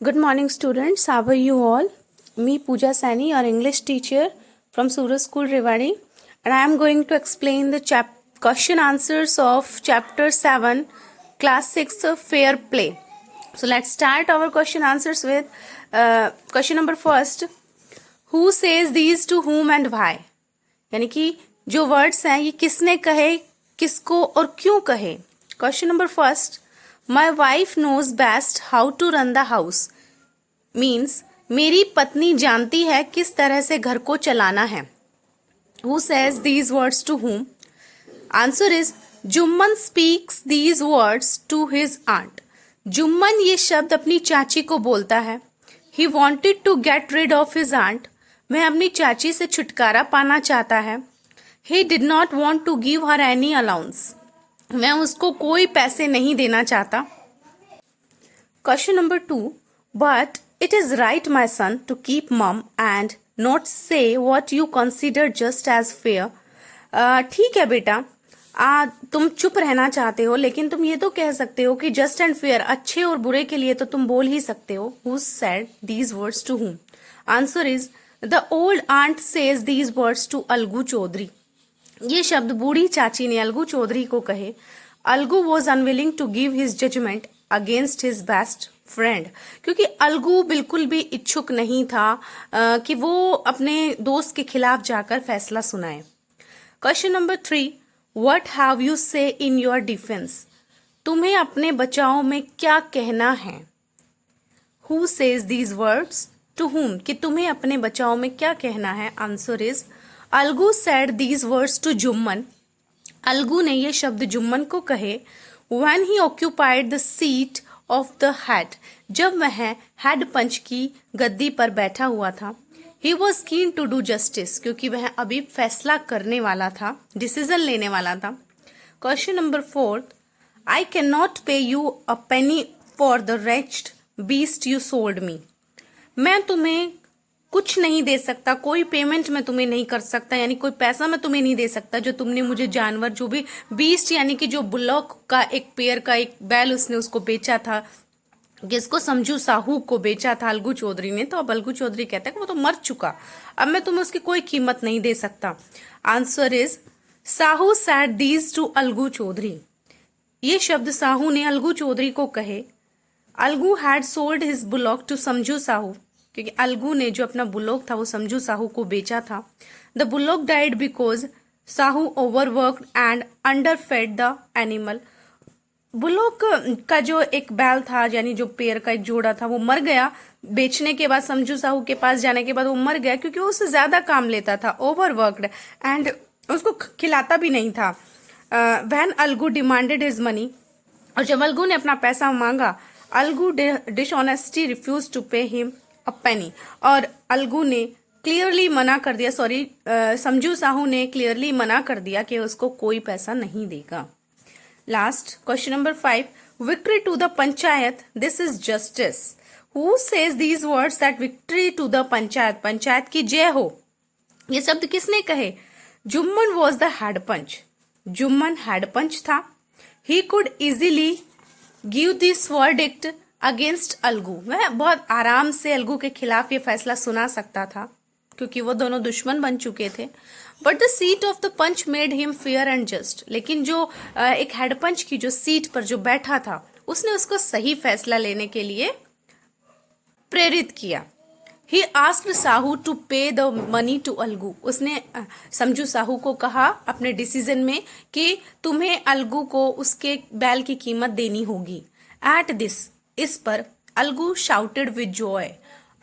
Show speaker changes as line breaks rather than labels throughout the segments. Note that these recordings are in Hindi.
Good morning, students. How are you all? Me, Pooja Sani, your English teacher from Suraj School, Rewari, and I am going to explain the question answers of Chapter 7, Class 6 of Fair Play. So let's start our question answers with question number first. Who says these to whom and why? यानी कि जो वर्ड्स हैं ये किसने कहे, किसको और क्यों कहे. Question number first. My wife knows best how to run the house means मेरी पत्नी जानती है किस तरह से घर को चलाना है. Who says these words to whom? Answer is Jumman speaks these words to his aunt. Jumman ये शब्द अपनी चाची को बोलता है. He wanted to get rid of his aunt. वह अपनी चाची से छुटकारा पाना चाहता है. He did not want to give her any allowance. मैं उसको कोई पैसे नहीं देना चाहता. Question number 2. But it is right my son to keep मम and not say what you consider just as fair. ठीक है बेटा, तुम चुप रहना चाहते हो लेकिन तुम ये तो कह सकते हो कि जस्ट एंड फेयर, अच्छे और बुरे के लिए तो तुम बोल ही सकते हो. Who said these words to whom? Answer is the old aunt says these words to Algu Chaudhary. ये शब्द बूढ़ी चाची ने अलगू चौधरी को कहे. Algu was unwilling to give his judgement against his best friend. क्योंकि अलगू बिल्कुल भी इच्छुक नहीं था कि वो अपने दोस्त के खिलाफ जाकर फैसला सुनाए. Question number 3. What have you से इन योर डिफेंस? तुम्हें अपने बचाव में क्या कहना है? Who says these words to whom? कि तुम्हें अपने बचाव में क्या कहना है? Answer is Algu said these words to Jumman. Algu ने ये शब्द जुम्मन को कहे. When he occupied the seat of the head. जब वह हेड पंच की गद्दी पर बैठा हुआ था. He was keen to do justice. क्योंकि वह अभी फैसला करने वाला था, डिसीजन लेने वाला था. Question number 4. I can not pay you a penny for the wretched beast you sold me. मैं तुम्हें कुछ नहीं दे सकता, कोई पेमेंट मैं तुम्हें नहीं कर सकता, यानी कोई पैसा मैं तुम्हें नहीं दे सकता जो तुमने मुझे जानवर, जो भी बीस्ट यानी कि जो बुलॉक का एक पेयर का एक बैल उसने उसको बेचा था, जिसको समझू साहू को बेचा था अलगू चौधरी ने. तो अब अलगू चौधरी कहता है कि वो तो मर चुका, अब मैं तुम्हें उसकी कोई कीमत नहीं दे सकता. Answer is Sahu said these to Algu Chaudhary. ये शब्द साहू ने अलगू चौधरी को कहे. Algu had sold his bullock to Samjhu Sahu. क्योंकि अलगू ने जो अपना बुलोक था वो समझू साहू को बेचा था. The bullock died because Sahu overworked and underfed the animal. Bullock का जो एक बैल था, यानी जो पेड़ का एक जोड़ा था, वो मर गया. बेचने के बाद, समझू साहू के पास जाने के बाद वो मर गया क्योंकि वो उससे ज्यादा काम लेता था, ओवरवर्कड, एंड उसको खिलाता भी नहीं था. When Algu demanded his money. और जब अलगू ने अपना पैसा मांगा, Algu dishonesty refuse to pay him a penny. और अलगू ने क्लियरली मना कर दिया, समझू साहू ने क्लियरली मना कर दिया कि उसको कोई पैसा नहीं देगा. Last question number 5. Victory to the panchayat, this is justice. Who says these words that victory to the panchayat, panchayat की जय हो, ये शब्द किसने कहे? Jumman was the head panch. Jumman head panch था. He could easily give this verdict against Algu. वह बहुत आराम से अलगू के खिलाफ ये फैसला सुना सकता था क्योंकि वो दोनों दुश्मन बन चुके थे. But the seat of the panch made him fair and just. लेकिन जो एक हेड पंच की जो सीट पर जो बैठा था, उसने उसको सही फैसला लेने के लिए प्रेरित किया. ही आस्क्ड साहू टू पे द मनी टू अलगू. उसने समझू साहू को कहा अपने डिसीजन में कि तुम्हें अलगू को उसके बैल की कीमत देनी होगी. एट दिस, इस पर Algu shouted with joy.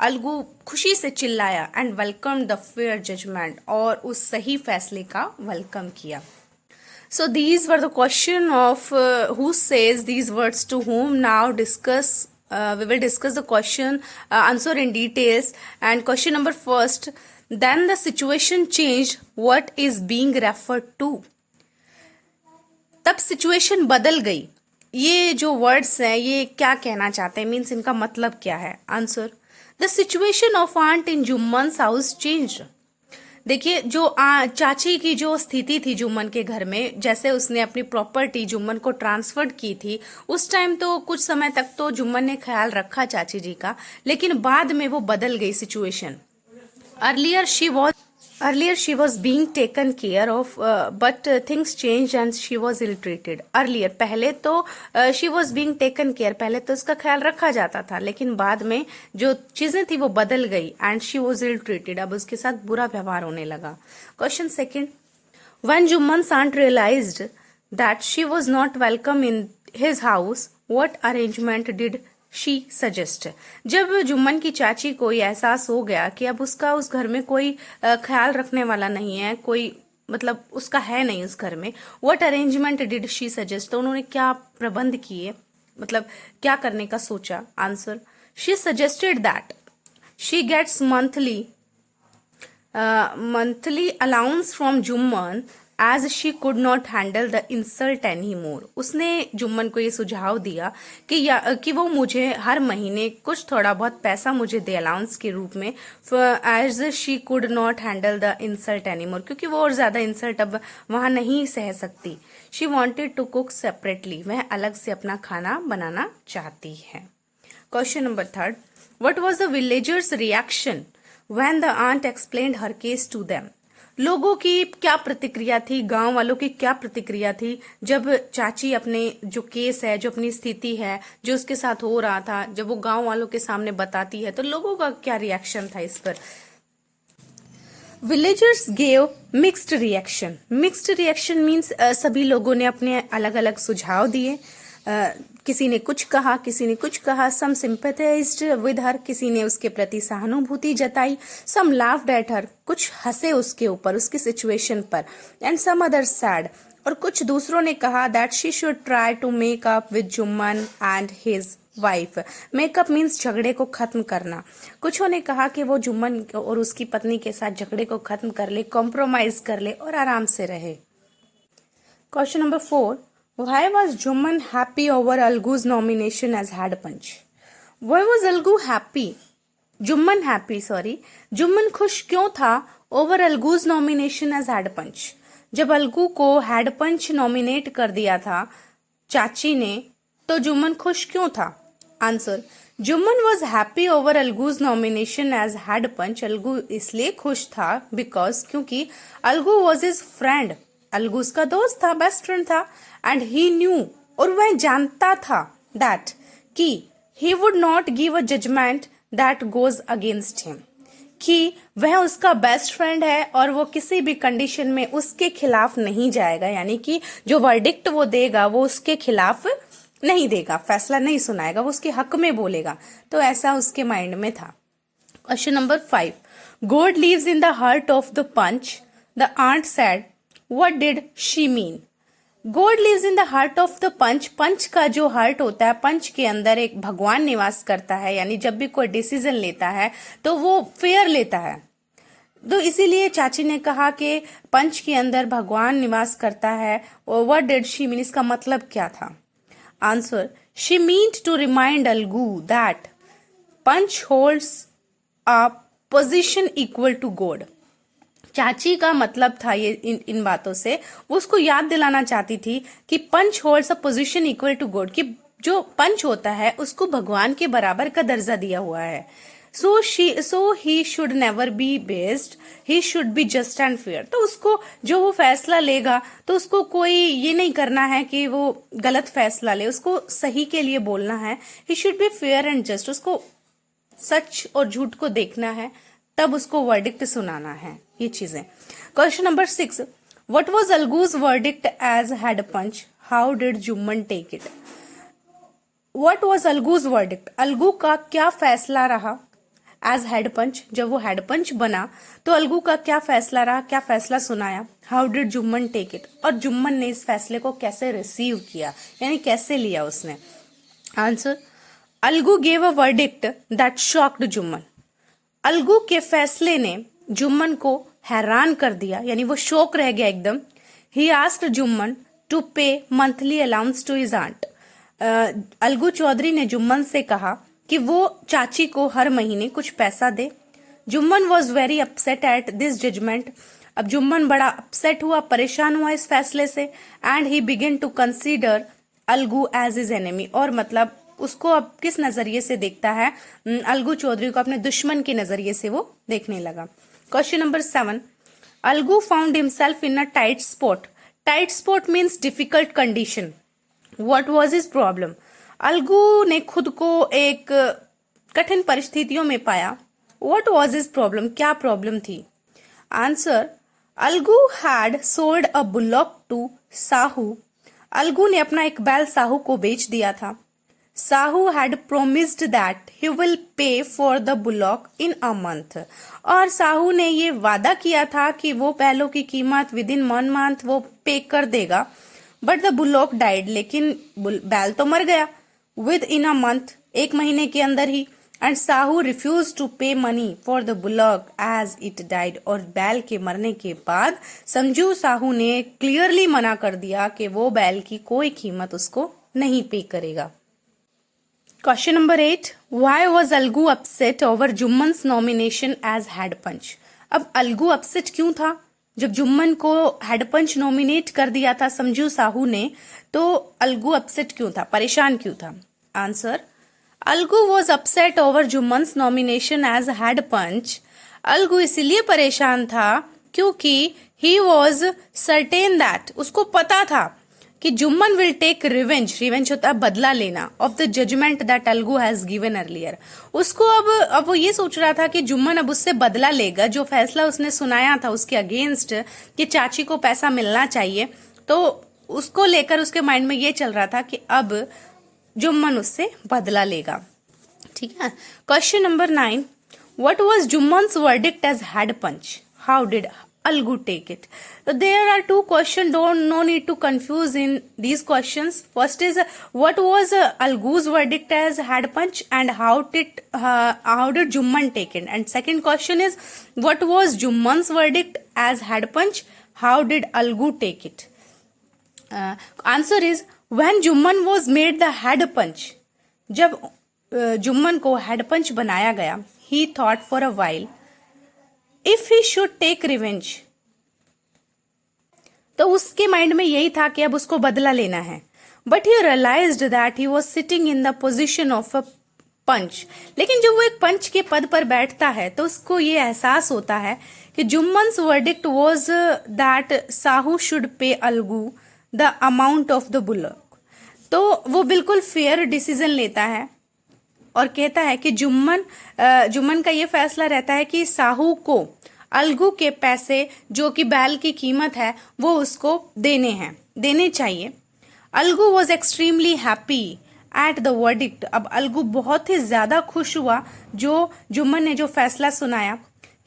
Algu खुशी से चिल्लाया and welcome the fair judgement. और उस सही फैसले का वेलकम किया. So these were the question of who says these words to whom. Now discuss we will discuss the question answer in details. And question number first. Then the situation changed. What is being referred to? तब सिचुएशन बदल गई. ये जो वर्ड्स हैं ये क्या कहना चाहते हैं, मीन्स इनका मतलब क्या है? Answer, the situation of aunt in Jumman house changed. देखिए जो चाची की जो स्थिति थी जुम्मन के घर में, जैसे उसने अपनी प्रॉपर्टी जुम्मन को ट्रांसफर की थी, उस टाइम तो कुछ समय तक तो जुम्मन ने ख्याल रखा चाची जी का, लेकिन बाद में वो बदल गई situation. Earlier she was Earlier she was being taken care of, but things changed and she was ill treated. Earlier पहले तो she was being taken care, पहले तो उसका ख्याल रखा जाता था, लेकिन बाद में जो चीजें थी वो बदल गई and she was ill treated. अब उसके साथ बुरा व्यवहार होने लगा। Question second. When Jumman's aunt realized that she was not welcome in his house, what arrangement did she suggest. जब जुम्मन की चाची को ये एहसास हो गया कि अब उसका उस घर में कोई ख्याल रखने वाला नहीं है, कोई मतलब उसका है नहीं उस घर में, what arrangement did she suggest, तो उन्होंने क्या प्रबंध किए, मतलब क्या करने का सोचा। Answer, she suggested that she gets monthly allowance from Jumman as she could not handle the insult anymore. उसने जुम्मन को ये सुझाव दिया कि वो मुझे हर महीने कुछ थोड़ा बहुत पैसा मुझे दे अलाउंस के रूप में, as she could not handle the insult anymore, क्योंकि वो और ज्यादा इंसल्ट अब वहां नहीं सह सकती। She wanted to cook separately, वह अलग से अपना खाना बनाना चाहती है। Question number third, what was the villagers reaction when the aunt explained her case to them? लोगों की क्या प्रतिक्रिया थी, गांव वालों की क्या प्रतिक्रिया थी जब चाची अपने जो केस है, जो अपनी स्थिति है, जो उसके साथ हो रहा था, जब वो गांव वालों के सामने बताती है, तो लोगों का क्या रिएक्शन था इस पर। Villagers gave mixed reaction. Mixed reaction means सभी लोगों ने अपने अलग अलग सुझाव दिए। किसी ने कुछ कहा, किसी ने कुछ कहा। सम सिंपैथाइज्ड विद हर, किसी ने उसके प्रति सहानुभूति जताई। सम लाफ्ड एट हर, कुछ हंसे उसके ऊपर, उसकी सिचुएशन पर। एंड सम अदर सैड, और कुछ दूसरों ने कहा that she should try to make up with Jumman and his wife. Make up means झगड़े को खत्म करना। कुछों ने कहा कि वो जुम्मन और उसकी पत्नी के साथ झगड़े को खत्म कर ले, कॉम्प्रोमाइज कर ले और आराम से रहे। Question number 4, why was Juman happy over Algu's nomination as head punch? Why was Algu happy? Juman happy, sorry. Jumman खुश क्यों था over Algu's nomination as head punch? जब अलगू को हेड पंच नॉमिनेट कर दिया था चाची ने, तो जुम्मन खुश क्यों था। Answer, Jumman was happy over Algu's nomination as head panch. Algu इसलिए खुश था बिकॉज, क्योंकि Algu was his friend, Algu उसका दोस्त था, बेस्ट फ्रेंड था। एंड ही न्यू, और वह जानता था दैट कि he would not give a judgement that goes against him, कि वह उसका बेस्ट फ्रेंड है और वो किसी भी कंडीशन में उसके खिलाफ नहीं जाएगा, यानी कि जो वर्डिक्ट वो देगा वो उसके खिलाफ नहीं देगा, फैसला नहीं सुनाएगा, वो उसके हक में बोलेगा। तो ऐसा उसके माइंड में था। Question number 5, god lives in the heart of the panch. The aunt said, what did she mean? God lives in the heart of the panch. Panch का जो हार्ट होता है, पंच के अंदर एक भगवान निवास करता है, यानी जब भी कोई डिसीजन लेता है तो वो फेयर लेता है। तो इसीलिए चाची ने कहा कि पंच के अंदर भगवान निवास करता है। और व्हाट डिड शी मीन, इसका मतलब क्या था। Answer, she meant to remind Algu that panch holds a position equal to God. चाची का मतलब था ये इन बातों से वो उसको याद दिलाना चाहती थी कि panch holds a position equal to god, कि जो पंच होता है उसको भगवान के बराबर का दर्जा दिया हुआ है। So he should never be based, he should be just and fair. तो उसको जो वो फैसला लेगा तो उसको कोई ये नहीं करना है कि वो गलत फैसला ले, उसको सही के लिए बोलना है। ही should be fair and just, उसको सच और झूठ को देखना है, तब उसको वर्डिक्ट सुनाना है, ये चीजें। Question number 6, what was Algu's verdict as head panch? How did Jumman take it? What was Algu's verdict? Algu का क्या फैसला रहा एज हेड पंच? जब वो हेड पंच बना तो अलगू का क्या फैसला रहा, क्या फैसला सुनाया? How did Jumman take it? और जुम्मन ने इस फैसले को कैसे रिसीव किया, यानी कैसे लिया उसने। Answer, Algu gave a verdict that shocked Jumman. Algu के फैसले ने जुम्मन को हैरान कर दिया, यानी वो शौक रह गया एकदम। He asked Jumman to pay monthly allowance to his aunt. Algu Chaudhary ने जुम्मन से कहा कि वो चाची को हर महीने कुछ पैसा दे। Jumman was very upset at this judgement. अब जुम्मन बड़ा अपसेट हुआ, परेशान हुआ इस फैसले से। And he begin to consider Algu as his enemy, और मतलब उसको अब किस नजरिए से देखता है, अलगू चौधरी को अपने दुश्मन के नजरिए से वो देखने लगा। Question number 7, Algu found himself in a tight spot. Tight spot means difficult condition. What was his problem? Algu ने खुद को एक कठिन परिस्थितियों में पाया। What was his problem? क्या प्रॉब्लम थी? Answer, Algu had sold a bullock to Sahu. Algu ने अपना एक बैल साहू को बेच दिया था। Sahu had promised that he will pay for the bullock in a month. और साहू ने ये वादा किया था कि वो बैलों की कीमत विद इन 1 मंथ वो पे कर देगा। बट द बुलॉक डाइड, लेकिन बैल तो मर गया विद इन अ मंथ, 1 महीने के अंदर ही। And Sahu refuse to pay money for the bullock as it died. और बैल के मरने के बाद समझू साहू ने क्लियरली मना कर दिया कि वो बैल की कोई कीमत उसको नहीं पे करेगा। Question number 8, why was Algu upset over Jumman's nomination as head panch. अब अलगू अपसेट क्यों था? जब जुम्मन को हेड पंच नॉमिनेट कर दिया था समझू साहू ने, तो अलगू अपसेट क्यों था, परेशान क्यों था? Answer, Algu was upset over Jumman's nomination as head panch. Algu इसलिए परेशान था क्योंकि ही वॉज सर्टेन दैट, उसको पता था कि Jumman will take revenge. Revenge होता है बदला लेना, of the judgement that Algu has given earlier. उसको अब वो ये सोच रहा था कि जुम्मन अब उससे बदला लेगा, जो फैसला उसने सुनाया था उसके अगेंस्ट कि चाची को पैसा मिलना चाहिए, तो उसको लेकर उसके माइंड में ये चल रहा था कि अब जुम्मन उससे बदला लेगा। ठीक है। Question number 9, what was Jumman's verdict as head panch? How did Algu take it? So there are 2 questions. No need to confuse in these questions. First is what was Algu's verdict as head punch, and how did Jumman take it? And second question is what was Jumman's verdict as head punch? How did Algu take it? Answer is when Jumman was made the head punch. जब जुम्मन को हेड पंच बनाया गया, he thought for a while if he should take revenge. तो उसके माइंड में यही था कि अब उसको बदला लेना है। But he realized that he was sitting in the position of a panch. लेकिन जब वो एक पंच के पद पर बैठता है तो उसको ये एहसास होता है कि Jumman's verdict was that Sahu should pay Algu the amount of the bullock. तो वो बिल्कुल फेयर डिसीजन लेता है और कहता है कि जुम्मन का ये फैसला रहता है कि साहू को अलगू के पैसे जो कि बैल की कीमत है वो उसको देने चाहिए। Algu was extremely happy at the verdict. अब अलगू बहुत ही ज्यादा खुश हुआ जो जुम्मन ने जो फैसला सुनाया।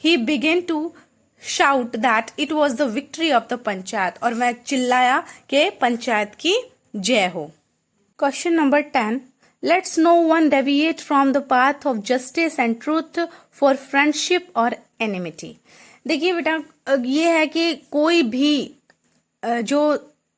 He began to shout that it was the victory of the panchayat, और वह चिल्लाया कि पंचायत की जय हो। Question number 10, Let's no one deviate from the path of justice and truth for friendship or enmity. देखिए बेटा, ये है कि कोई भी जो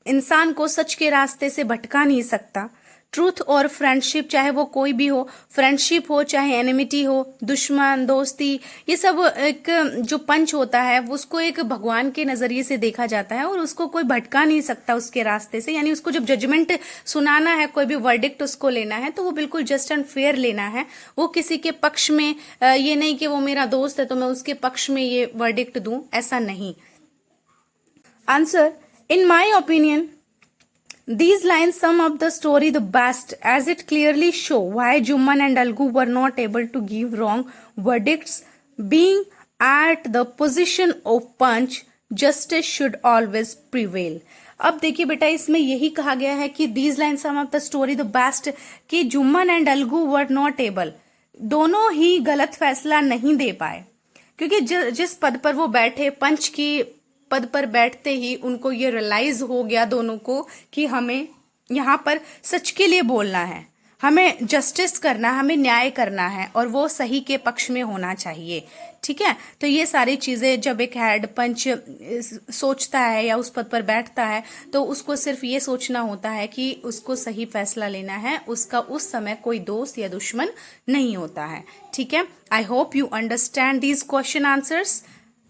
इंसान को सच के रास्ते से भटका नहीं सकता। ट्रूथ और फ्रेंडशिप, चाहे वो कोई भी हो, फ्रेंडशिप हो चाहे एनिमिटी हो, दुश्मन दोस्ती, ये सब एक जो पंच होता है उसको एक भगवान के नजरिए से देखा जाता है और उसको कोई भटका नहीं सकता उसके रास्ते से। यानी उसको जब जजमेंट सुनाना है, कोई भी वर्डिक्ट उसको लेना है, तो वो बिल्कुल जस्ट एंड फेयर लेना है। वो किसी के पक्ष में ये नहीं कि वो मेरा दोस्त है तो मैं उसके पक्ष में ये वर्डिक्ट दूं, ऐसा नहीं। Answer, in my opinion these lines sum up the story the best as it clearly show why Jumman and Algu were not able to give wrong verdicts. Being at the position of punch, justice should always prevail. अब देखिए बेटा, इसमें यही कहा गया है कि these lines sum up the story the best कि Jumman and Algu were not able, दोनों ही गलत फैसला नहीं दे पाए, क्योंकि जिस पद पर वो बैठे, पंच की पद पर बैठते ही उनको ये रियलाइज हो गया दोनों को कि हमें यहाँ पर सच के लिए बोलना है, हमें जस्टिस करना, हमें न्याय करना है और वो सही के पक्ष में होना चाहिए। ठीक है, तो ये सारी चीजें जब एक हेड पंच सोचता है या उस पद पर बैठता है तो उसको सिर्फ ये सोचना होता है कि उसको सही फैसला लेना है, उसका उस समय कोई दोस्त या दुश्मन नहीं होता है। ठीक है, I hope you understand these question answers.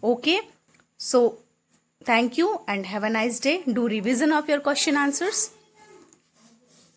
Okay, so thank you and have a nice day. Do revision of your question answers.